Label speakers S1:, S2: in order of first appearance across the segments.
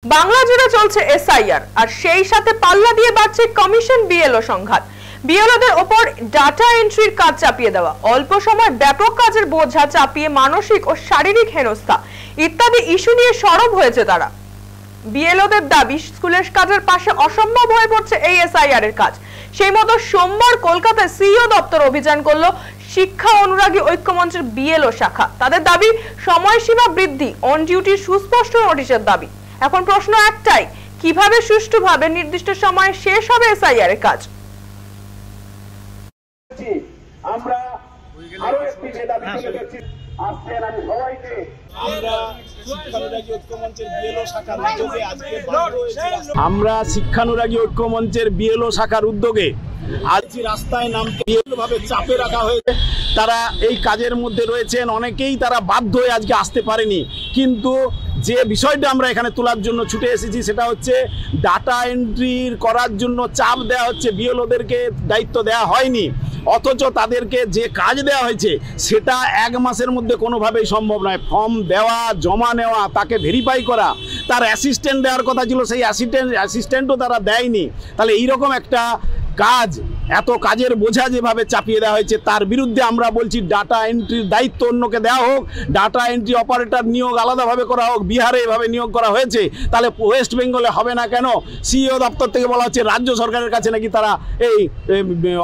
S1: বাংলা জুড়ে চলছে এসআইআর আর সেই সাথে পাল্লা দিয়ে বাড়ছে কমিশন বিএলও সংঘাত। বিএলওদের ওপর ডাটা এন্ট্রির কাজ চাপিয়ে দেওয়া, অল্প সময় ব্যাপক কাজের বোঝা চাপিয়ে মানসিক ও শারীরিক হেনস্থা ইত্যাদি ইস্যু নিয়ে সরব হয়েছে তারা। বিএলওদের দাবি স্কুলের কাজের পাশে অসম্ভব হয়ে পড়ছে এই এসআইআর এর কাজ। সেই মতো সোমবার কলকাতায় সিইও দপ্তর অভিযান করলো শিক্ষা অনুরাগী ঐক্যমঞ্চের বিএলও শাখা। তাদের দাবি সময়সীমা বৃদ্ধি, অন ডিউটির সুস্পষ্ট নোটিশের দাবি। এখন প্রশ্ন একটাই, কিভাবে সুষ্ঠুভাবে নির্দিষ্ট সময়ে শেষ হবে এসআইআর এর কাজ?
S2: আমরা আরো একটি দাবি তুলে ধরছি। আসছেন আমি সবাইকে
S3: আমরা শিক্ষানুরাগী ঐক্যমঞ্চের বিএলও শাখার উদ্যোগে আজ রাস্তায় নামতে ভাবে চাপে রাখা হয়েছে। তারা এই কাজের মধ্যে রয়েছেন, অনেকেই তারা বাধ্য হয়ে আজকে আসতে পারেনি। কিন্তু যে বিষয়টা আমরা এখানে তোলার জন্য ছুটে এসেছি সেটা হচ্ছে ডাটা এন্ট্রি করার জন্য চাপ দেওয়া হচ্ছে। বিএলওদেরকে দায়িত্ব দেওয়া হয়নি, অথচ তাদেরকে যে কাজ দেওয়া হয়েছে সেটা এক মাসের মধ্যে কোনোভাবেই সম্ভব নয়। ফর্ম দেওয়া, জমা নেওয়া, তাকে ভেরিফাই করা, তার অ্যাসিস্ট্যান্ট দেওয়ার কথা ছিল, সেই অ্যাসিস্ট্যান্টও তারা দেয়নি। তাহলে এইরকম একটা কাজ, এত কাজের বোঝা যেভাবে চাপিয়ে দেওয়া হয়েছে, তার বিরুদ্ধে আমরা বলছি ডাটা এন্ট্রির দায়িত্ব অন্যকে দেওয়া হোক, ডাটা এন্ট্রি অপারেটর নিয়োগ আলাদাভাবে করা হোক। বিহারে এভাবে নিয়োগ করা হয়েছে, তাহলে ওয়েস্ট বেঙ্গলে হবে না কেন? সিইও দপ্তর থেকে বলা হচ্ছে রাজ্য সরকারের কাছে নাকি তারা এই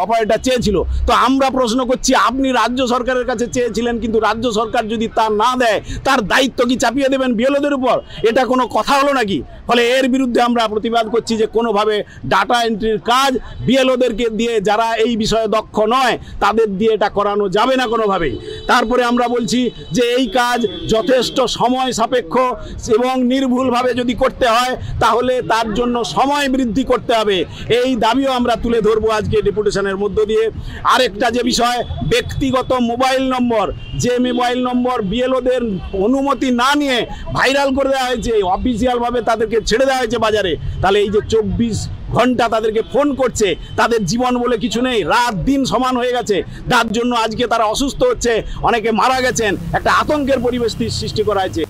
S3: অপারেটর চেয়েছিল। তো আমরা প্রশ্ন করছি, আপনি রাজ্য সরকারের কাছে চেয়েছিলেন, কিন্তু রাজ্য সরকার যদি তা না দেয়, তার দায়িত্ব কি চাপিয়ে দেবেন বিএলওদের উপর? এটা কোনো কথা হলো নাকি? ফলে এর বিরুদ্ধে আমরা প্রতিবাদ করছি যে কোনোভাবে ডাটা এন্ট্রির কাজ বিএলওদেরকে দিয়ে, যারা এই বিষয়ে দক্ষ নয় তাদের দিয়ে এটা করানো যাবে না কোনোভাবেই। তারপরে আমরা বলছি যে এই কাজ যথেষ্ট সময় সাপেক্ষ এবং নির্ভুলভাবে যদি করতে হয় তাহলে তার জন্য সময় বৃদ্ধি করতে হবে। এই দাবিও আমরা তুলে ধরবো আজকে ডেপুটেশনের মধ্য দিয়ে। আরেকটা যে বিষয়, ব্যক্তিগত মোবাইল নম্বর, যে মোবাইল নম্বর বিএলওদের অনুমতি না নিয়ে ভাইরাল করে দেওয়া হয়েছে, অফিসিয়ালভাবে তাদেরকে ছেড়ে দেওয়া হয়েছে বাজারে। তাহলে এই যে 24 ঘন্টা তাদেরকে ফোন করছে, তাদের জীবন বলে কিছু নেই, রাত দিন সমান হয়ে গেছে, তার জন্য আজকে তারা অসুস্থ হচ্ছে, অনেকে মারা গেছেন, একটা আতঙ্কের পরিবেশ সৃষ্টি করা হয়েছে।